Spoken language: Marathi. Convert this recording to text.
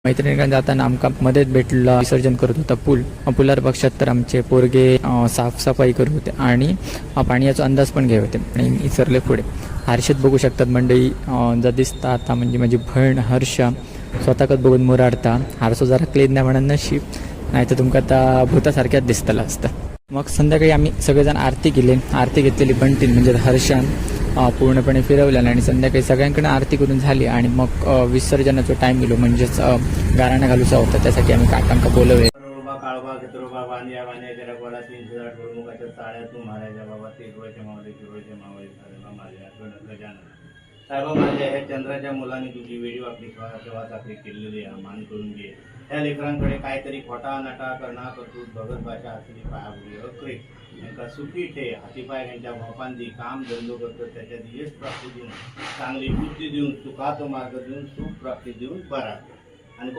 मैत्रिणीकडे जाताना आमका मध्येच भेटला विसर्जन करत होता पुलार पक्षात तर आमचे पोरगे साफसफाई करत होते आणि पाण्याचा अंदाज पण घेत होते आणि मी सरले पुढे हर्षद बघू शकतात मंडळी जर दिसता आता म्हणजे माझी बहीण हर्षा स्वतःकच बघून मुराडता हारसो जरा क्लीन नाही म्हणून नशीब नाही तर तुमका आता भूतासारख्याच दिसतला असतं. मग संध्याकाळी आम्ही सगळेजण आरती घेतलेली बंटीन म्हणजे हर्षान पूर्णपणे फिरवल्यानं आणि संध्याकाळी सगळ्यांकडे आरती करून झाली आणि मग विसर्जनाचा टाईम दिलो म्हणजेच गाराणा घालूचा होता त्यासाठी आम्ही काकांका बोलवले. काळोबा घेतरोबा बांधिया बांधिया गोळा 3 गोळमुखाच्या चाळ्या तू मारायच्या बाबा तिरवळचे मावळे माझ्या गजानन साहेबा माझ्या ह्या चंद्राच्या मुलांनी तुझी वेळी आपली सेवा चाकरी केलेली आहे मान करून घे. त्या लेकरांकडे काहीतरी खोटा नटा करणा करतो भगत भाषा असली पायापुढे अक्रे यांना सुखी ठे हातीपाय यांच्या बापांनी काम धंदो करतो त्याच्यात यश प्राप्ती देऊन चांगली बुद्धी देऊन सुखाचा मार्ग देऊन सुख प्राप्ती देऊन बरा